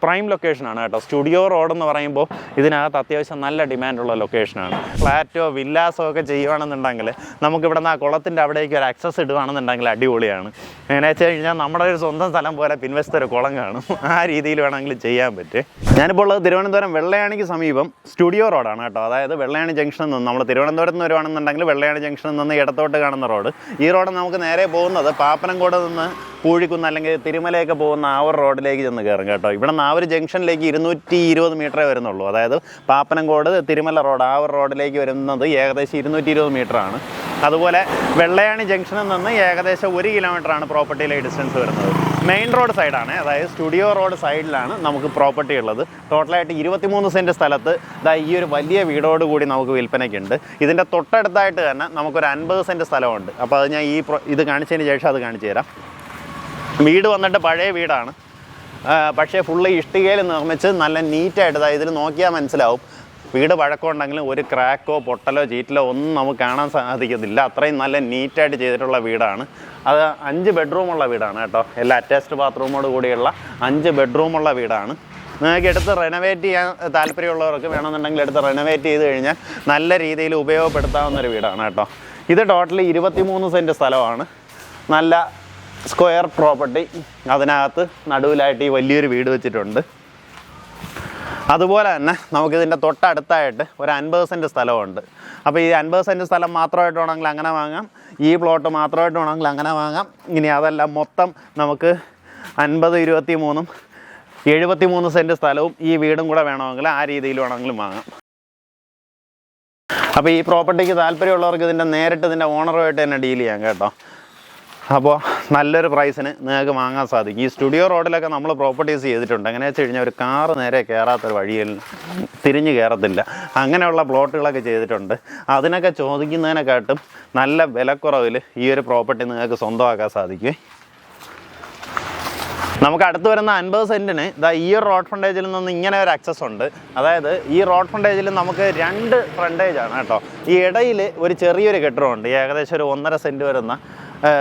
Prime ലൊക്കേഷനാണ് കേട്ടോ. Studio road എന്ന് പറയുമ്പോൾ ഇതിനകത്ത് അത്യാവശ്യം നല്ല ഡിമാൻഡുള്ള ലൊക്കേഷനാണ്. ഫ്ലാറ്റോ വില്ലാസോ ഒക്കെ ചെയ്യുകയാണെന്നുണ്ടെങ്കിൽ നമുക്കിവിടെ നിന്ന് ആ കുളത്തിൻ്റെ അവിടേക്ക് ഒരു ആക്സസ് ഇടുകയാണെന്നുണ്ടെങ്കിൽ അടിപൊളിയാണ്. എങ്ങനെ വെച്ച് കഴിഞ്ഞാൽ നമ്മുടെ ഒരു സ്വന്തം സ്ഥലം പോലെ പിൻവശത്ത് ഒരു കുളം കാണും. ആ രീതിയിൽ വേണമെങ്കിൽ ചെയ്യാൻ പറ്റും. ഞാനിപ്പോൾ ഉള്ളത് തിരുവനന്തപുരം വെള്ളയാണിക്ക് സമീപം സ്റ്റുഡിയോ റോഡാണ് കേട്ടോ. അതായത് വെള്ളയാണി ജംഗ്ഷനിൽ നിന്ന് നമ്മൾ തിരുവനന്തപുരത്ത് നിന്ന് വരുവാണെന്നുണ്ടെങ്കിൽ വെള്ളയാണി ജംഗ്ഷനിൽ നിന്ന് ഇടത്തോട്ട് കാണുന്ന റോഡ്. ഈ റോഡ് നമുക്ക് നേരെ പോകുന്നത് പാപ്പനംകോട് നിന്ന് പൂഴിക്കുന്ന് അല്ലെങ്കിൽ തിരുമലയൊക്കെ പോകുന്ന ആ ഒരു റോഡിലേക്ക് ചെന്ന് കയറും കേട്ടോ. ഇവിടെ നിന്ന് ആ ഒരു ജംഗ്ഷനിലേക്ക് 220 മീറ്ററേ വരുന്നുള്ളൂ. അതായത് പാപ്പനംകോട് തിരുമല റോഡ് ആ ഒരു റോഡിലേക്ക് വരുന്നത് ഏകദേശം 220 മീറ്ററാണ്. അതുപോലെ വെള്ളയാണി ജംഗ്ഷനിൽ നിന്ന് ഏകദേശം 1 കിലോമീറ്ററാണ് പ്രോപ്പർട്ടിയിലേക്ക് ഡിസ്റ്റൻസ് വരുന്നത്. മെയിൻ റോഡ് സൈഡാണ്, അതായത് സ്റ്റുഡിയോ റോഡ് സൈഡിലാണ് നമുക്ക് പ്രോപ്പർട്ടി ഉള്ളത്. ടോട്ടലായിട്ട് 23 സെൻറ്റ് സ്ഥലത്ത് ഈ ഒരു വലിയ വീടോട് കൂടി നമുക്ക് വിൽപ്പനയ്ക്കുണ്ട്. ഇതിൻ്റെ തൊട്ടടുത്തായിട്ട് തന്നെ നമുക്കൊരു 50 സെൻറ്റ് സ്ഥലമുണ്ട്. അപ്പോൾ അത് ഞാൻ ഇത് കാണിച്ചതിന് ശേഷം അത് കാണിച്ചു തരാം. വീട് വന്നിട്ട് പഴയ വീടാണ്, പക്ഷേ ഫുള്ള് ഇഷ്ടികയിൽ നിർമ്മിച്ച് നല്ല നീറ്റായിട്ട് ഇതിൽ നോക്കിയാൽ മനസ്സിലാവും. വീട് പഴക്കമുണ്ടെങ്കിലും ഒരു ക്രാക്കോ പൊട്ടലോ ചീറ്റലോ ഒന്നും നമുക്ക് കാണാൻ സാധിക്കത്തില്ല. അത്രയും നല്ല നീറ്റായിട്ട് ചെയ്തിട്ടുള്ള വീടാണ്. അത് 5 ബെഡ്റൂമുള്ള വീടാണ് കേട്ടോ. എല്ലാ അറ്റാച്ച്ഡ് ബാത്റൂമോട് കൂടിയുള്ള 5 ബെഡ്റൂമുള്ള വീടാണ്. നിങ്ങൾക്ക് എടുത്ത് റെനോവേറ്റ് ചെയ്യാൻ താല്പര്യമുള്ളവർക്ക് വേണമെന്നുണ്ടെങ്കിൽ എടുത്ത് റെനോവേറ്റ് ചെയ്ത് കഴിഞ്ഞാൽ നല്ല രീതിയിൽ ഉപയോഗപ്പെടുത്താവുന്നൊരു വീടാണ് കേട്ടോ. ഇത് ടോട്ടലി 23 സെൻറ്റ് സ്ഥലമാണ്. നല്ല സ്ക്വയർ പ്രോപ്പർട്ടി. അതിനകത്ത് നടുവിലായിട്ട് ഈ വലിയൊരു വീട് വെച്ചിട്ടുണ്ട്. അതുപോലെ തന്നെ നമുക്കിതിൻ്റെ തൊട്ടടുത്തായിട്ട് ഒരു 50 സെൻറ്റ് സ്ഥലമുണ്ട്. അപ്പോൾ ഈ 50 സെൻറ്റ് സ്ഥലം മാത്രമായിട്ട് വേണമെങ്കിൽ അങ്ങനെ വാങ്ങാം, ഈ പ്ലോട്ട് മാത്രമായിട്ട് വേണമെങ്കിൽ അങ്ങനെ വാങ്ങാം. ഇനി അതല്ല മൊത്തം നമുക്ക് 50, 23, 73 സെൻറ്റ് സ്ഥലവും ഈ വീടും കൂടെ വേണമെങ്കിൽ ആ രീതിയിൽ വേണമെങ്കിലും വാങ്ങാം. അപ്പോൾ ഈ പ്രോപ്പർട്ടിക്ക് താല്പര്യമുള്ളവർക്ക് നേരിട്ട് ഇതിൻ്റെ ഓണറുമായിട്ട് തന്നെ ഡീൽ ചെയ്യാം കേട്ടോ. അപ്പോൾ നല്ലൊരു പ്രൈസിന് നിങ്ങൾക്ക് വാങ്ങാൻ സാധിക്കും. ഈ സ്റ്റുഡിയോ റോഡിലൊക്കെ നമ്മൾ പ്രോപ്പർട്ടീസ് ചെയ്തിട്ടുണ്ട്. എങ്ങനെ വെച്ച് കഴിഞ്ഞാൽ ഒരു കാറ് നേരെ കയറാത്തൊരു വഴിയിൽ തിരിഞ്ഞ് കയറത്തില്ല. അങ്ങനെയുള്ള പ്ലോട്ടുകളൊക്കെ ചെയ്തിട്ടുണ്ട്. അതിനൊക്കെ ചോദിക്കുന്നതിനെക്കാട്ടും നല്ല വിലക്കുറവിൽ ഈ ഒരു പ്രോപ്പർട്ടി നിങ്ങൾക്ക് സ്വന്തമാക്കാൻ സാധിക്കും. നമുക്ക് അടുത്ത് വരുന്ന 50 സെൻറ്റിന് ഈ ഒരു റോഡ് ഫ്രണ്ടേജിൽ നിന്ന് ഇങ്ങനെ ഒരു ആക്സസ് ഉണ്ട്. അതായത് ഈ റോഡ് ഫ്രണ്ടേജിൽ നമുക്ക് 2 ഫ്രണ്ടേജാണ് കേട്ടോ. ഈ ഇടയിൽ ഒരു ചെറിയൊരു കെട്ടിടമുണ്ട്. ഏകദേശം ഒരു 1.5 സെൻറ്റ് വരുന്ന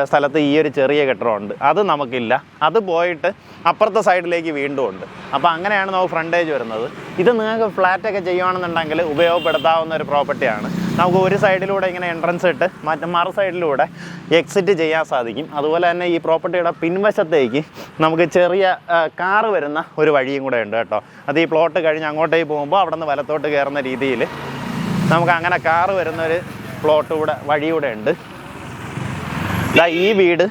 സ്ഥലത്ത് ഈ ഒരു ചെറിയ കെട്ടിടമുണ്ട്. അത് നമുക്കില്ല. അത് പോയിട്ട് അപ്പുറത്തെ സൈഡിലേക്ക് വീണ്ടും ഉണ്ട്. അപ്പോൾ അങ്ങനെയാണ് നമുക്ക് ഫ്രണ്ടേജ് വരുന്നത്. ഇത് നിങ്ങൾക്ക് ഫ്ലാറ്റൊക്കെ ചെയ്യുകയാണെന്നുണ്ടെങ്കിൽ ഉപയോഗപ്പെടുത്താവുന്ന ഒരു പ്രോപ്പർട്ടിയാണ്. നമുക്ക് ഒരു സൈഡിലൂടെ ഇങ്ങനെ എൻട്രൻസ് ഇട്ട് മറു സൈഡിലൂടെ എക്സിറ്റ് ചെയ്യാൻ സാധിക്കും. അതുപോലെ തന്നെ ഈ പ്രോപ്പർട്ടിയുടെ പിൻവശത്തേക്ക് നമുക്ക് ചെറിയ കാറ് വരുന്ന ഒരു വഴിയും കൂടെ ഉണ്ട് കേട്ടോ. അത് ഈ പ്ലോട്ട് കഴിഞ്ഞ് അങ്ങോട്ടേക്ക് പോകുമ്പോൾ അവിടെ നിന്ന് വലത്തോട്ട് കയറുന്ന രീതിയിൽ നമുക്ക് അങ്ങനെ കാറ് വരുന്നൊരു വഴി കൂടെ ഉണ്ട്. ഈ വീട്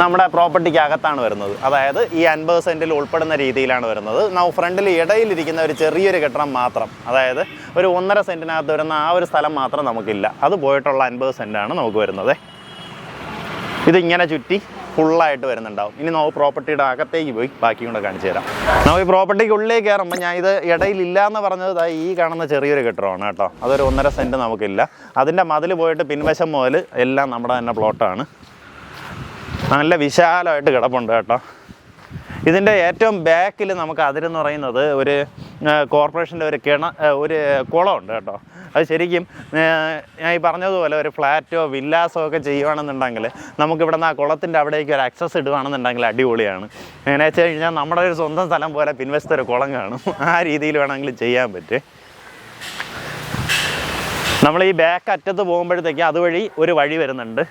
നമ്മുടെ പ്രോപ്പർട്ടിക്ക് അകത്താണ് വരുന്നത്. അതായത് ഈ 50 സെൻറ്റിൽ ഉൾപ്പെടുന്ന രീതിയിലാണ് വരുന്നത്. ഫ്രണ്ടിൽ ഇടയിലിരിക്കുന്ന ഒരു ചെറിയൊരു കെട്ടിടം മാത്രം, അതായത് ഒരു 1.5 സെൻറ്റിനകത്ത് വരുന്ന ആ ഒരു സ്ഥലം മാത്രം നമുക്കില്ല. അത് പോയിട്ടുള്ള 50 സെൻറ്റാണ് നമുക്ക് വരുന്നത്. ഇതിങ്ങനെ ചുറ്റി ഫുള്ളായിട്ട് വരുന്നുണ്ടാവും. ഇനി നമുക്ക് പ്രോപ്പർട്ടിയുടെ അകത്തേക്ക് പോയി ബാക്കി കൂടെ കാണിച്ചു തരാം. നമുക്ക് ഈ പ്രോപ്പർട്ടിക്ക് ഉള്ളിലേക്ക് കയറുമ്പോൾ ഞാൻ ഇത് ഇടയിലില്ല എന്ന് പറഞ്ഞത് ഈ കാണുന്ന ചെറിയൊരു കെട്ടിടമാണ് കേട്ടോ. അതൊരു 1.5 സെൻറ്റ് നമുക്കില്ല. അതിൻ്റെ മതിൽ പോയിട്ട് പിൻവശം മുതൽ എല്ലാം നമ്മുടെ തന്നെ പ്ലോട്ടാണ്. നല്ല വിശാലമായിട്ട് കിടപ്പുണ്ട് കേട്ടോ. ഇതിൻ്റെ ഏറ്റവും ബാക്കിൽ നമുക്ക് അതിരെന്ന് പറയുന്നത് ഒരു കോർപ്പറേഷൻ്റെ ഒരു കുളമുണ്ട് കേട്ടോ. അത് ശരിക്കും ഞാൻ ഈ പറഞ്ഞതുപോലെ ഒരു ഫ്ലാറ്റോ വില്ലാസോ ഒക്കെ ചെയ്യുകയാണെന്നുണ്ടെങ്കിൽ നമുക്കിവിടെ നിന്ന് ആ കുളത്തിൻ്റെ അവിടേക്ക് ഒരു ആക്സസ് ഇടുകയാണെന്നുണ്ടെങ്കിൽ അടിപൊളിയാണ്. എങ്ങനെ വെച്ച് കഴിഞ്ഞാൽ നമ്മുടെ ഒരു സ്വന്തം സ്ഥലം പോലെ പിൻവശത്ത് ഒരു കുളം കാണും. ആ രീതിയിൽ വേണമെങ്കിൽ ചെയ്യാൻ പറ്റും. നമ്മൾ ഈ ബാക്ക് അറ്റത്ത് പോകുമ്പോഴത്തേക്ക് അതുവഴി ഒരു വഴി വരുന്നുണ്ട്.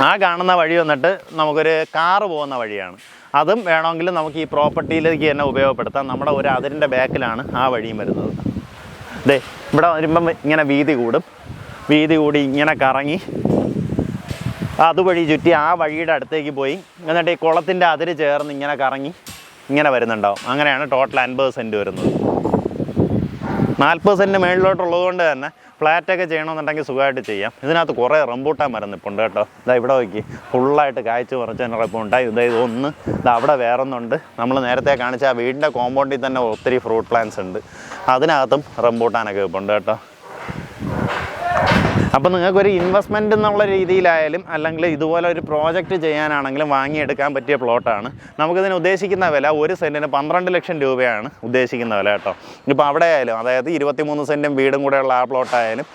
ആ കാണുന്ന വഴി വന്നിട്ട് നമുക്കൊരു കാറ് പോകുന്ന വഴിയാണ്. അതും വേണമെങ്കിൽ നമുക്ക് ഈ പ്രോപ്പർട്ടിയിലേക്ക് തന്നെ ഉപയോഗപ്പെടുത്താം. നമ്മുടെ ഒരു അതിരിൻ്റെ ബാക്കിലാണ് ആ വഴിയും വരുന്നത്. ഇവിടെ വരുമ്പം ഇങ്ങനെ വീതി കൂടി ഇങ്ങനെ കറങ്ങി അതുവഴി ചുറ്റി ആ വഴിയുടെ അടുത്തേക്ക് പോയി എന്നിട്ട് ഈ കുളത്തിൻ്റെ അതിര് ചേർന്ന് ഇങ്ങനെ കറങ്ങി ഇങ്ങനെ വരുന്നുണ്ടാവും. അങ്ങനെയാണ് ടോട്ടൽ 50 സെൻറ്റ് വരുന്നത്. 40 സെൻറ്റ് മേളിലോട്ടുള്ളത് കൊണ്ട് തന്നെ ഫ്ലാറ്റൊക്കെ ചെയ്യണമെന്നുണ്ടെങ്കിൽ സുഖമായിട്ട് ചെയ്യാം. ഇതിനകത്ത് കുറേ റംബൂട്ടാൻ മരം നിൽപ്പുണ്ട് കേട്ടോ. ഇവിടെ നോക്കി ഫുള്ളായിട്ട് കായ്ച്ച് കുറച്ച് തന്നെ ഇപ്പോൾ ഉണ്ടായി. ഒന്ന് അവിടെ വേറൊന്നുണ്ട്. നമ്മൾ നേരത്തെ കാണിച്ച ആ വീടിൻ്റെ കോമ്പൗണ്ടിൽ തന്നെ ഒത്തിരി ഫ്രൂട്ട് പ്ലാന്റ്സ് ഉണ്ട്. അതിനകത്തും റംബൂട്ടാനൊക്കെ നിൽപ്പുണ്ട് കേട്ടോ. അപ്പോൾ നിങ്ങൾക്കൊരു ഇൻവെസ്റ്റ്മെൻറ്റ് എന്നുള്ള രീതിയിലായാലും അല്ലെങ്കിൽ ഇതുപോലെ ഒരു പ്രോജക്റ്റ് ചെയ്യാനാണെങ്കിലും വാങ്ങിയെടുക്കാൻ പറ്റിയ പ്ലോട്ടാണ്. നമുക്കിതിന് ഉദ്ദേശിക്കുന്ന വില 1 സെൻറ്റിന് 12 ലക്ഷം രൂപയാണ് ഉദ്ദേശിക്കുന്ന വില കേട്ടോ. ഇപ്പോൾ അവിടെ ആയാലും അതായത് 23 സെൻറ്റും വീടും കൂടെയുള്ള ആ പ്ലോട്ടായാലും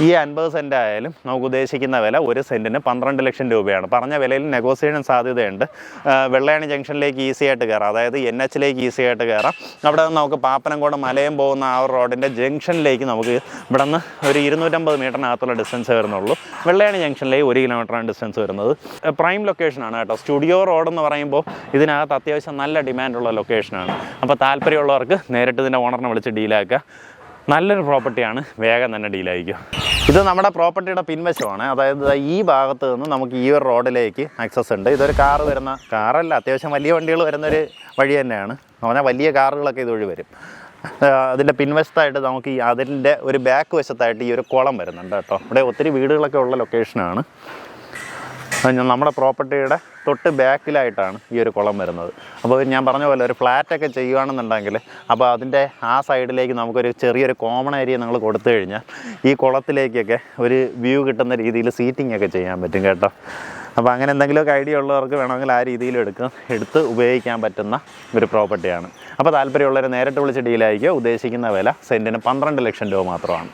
ഈ 50 സെൻറ്റ് ആയാലും നമുക്ക് ഉദ്ദേശിക്കുന്ന വില 1 സെൻറ്റിന് 12 ലക്ഷം രൂപയാണ്. പറഞ്ഞ വിലയിൽ നെഗോസിയേഷൻ സാധ്യതയുണ്ട്. വെള്ളയാണി ജംഗ്ഷനിലേക്ക് ഈസി ആയിട്ട് കയറാം, അതായത് NH-ലേക്ക് ഈസി ആയിട്ട് കയറാം. അവിടെ നിന്ന് നമുക്ക് പാപ്പനംകോട് മലയും പോകുന്ന ആ റോഡിൻ്റെ ജംഗ്ഷനിലേക്ക് നമുക്ക് ഇവിടെ നിന്ന് ഒരു 250 മീറ്ററിനകത്തുള്ള ഡിസ്റ്റൻസ് വരുന്നുള്ളൂ. വെള്ളയാണി ജംഗ്ഷനിലേക്ക് 1 കിലോമീറ്ററാണ് ഡിസ്റ്റൻസ് വരുന്നത്. പ്രൈം ലൊക്കേഷനാണ് കേട്ടോ. സ്റ്റുഡിയോ റോഡ് എന്ന് പറയുമ്പോൾ ഇതിനകത്ത് അത്യാവശ്യം നല്ല ഡിമാൻഡുള്ള ലൊക്കേഷനാണ്. അപ്പോൾ താല്പര്യമുള്ളവർക്ക് നേരിട്ട് ഇതിൻ്റെ ഓണറിനെ വിളിച്ച് ഡീലാക്കുക. നല്ലൊരു പ്രോപ്പർട്ടിയാണ്, വേഗം തന്നെ ഡീലായിരിക്കും. ഇത് നമ്മുടെ പ്രോപ്പർട്ടിയുടെ പിൻവശമാണ്. അതായത് ഈ ഭാഗത്ത് നിന്ന് നമുക്ക് ഈ ഒരു റോഡിലേക്ക് ആക്സസ് ഉണ്ട്. ഇതൊരു കാറ് വരുന്ന കാറല്ല, അത്യാവശ്യം വലിയ വണ്ടികൾ വരുന്നൊരു വഴി തന്നെയാണ്. പറഞ്ഞാൽ വലിയ കാറുകളൊക്കെ ഇതുവഴി വരും. അതിൻ്റെ പിൻവശത്തായിട്ട് നമുക്ക് അതിൻ്റെ ഒരു ബാക്ക് വശത്തായിട്ട് ഈ ഒരു കുളം വരുന്നുണ്ട് കേട്ടോ. ഇവിടെ ഒത്തിരി വീടുകളൊക്കെ ഉള്ള ലൊക്കേഷനാണ്. നമ്മുടെ പ്രോപ്പർട്ടിയുടെ തൊട്ട് ബാക്കിലായിട്ടാണ് ഈ ഒരു കുളം വരുന്നത്. അപ്പോൾ ഞാൻ പറഞ്ഞ പോലെ ഒരു ഫ്ലാറ്റൊക്കെ ചെയ്യുകയാണെന്നുണ്ടെങ്കിൽ അപ്പോൾ അതിൻ്റെ ആ സൈഡിലേക്ക് നമുക്കൊരു ചെറിയൊരു കോമൺ ഏരിയ നിങ്ങൾ കൊടുത്തു കഴിഞ്ഞാൽ ഈ കുളത്തിലേക്കൊക്കെ ഒരു വ്യൂ കിട്ടുന്ന രീതിയിൽ സീറ്റിംഗ് ഒക്കെ ചെയ്യാൻ പറ്റും കേട്ടോ. അപ്പോൾ അങ്ങനെ എന്തെങ്കിലുമൊക്കെ ഐഡിയ ഉള്ളവർക്ക് വേണമെങ്കിൽ ആ രീതിയിൽ എടുത്ത് ഉപയോഗിക്കാൻ പറ്റുന്ന ഒരു പ്രോപ്പർട്ടിയാണ്. അപ്പോൾ താല്പര്യമുള്ളവർ നേരിട്ട് വിളിച്ച് ഡീലായിരിക്കുക. ഉദ്ദേശിക്കുന്ന വില സെൻറ്റിന് 12 ലക്ഷം രൂപ മാത്രമാണ്.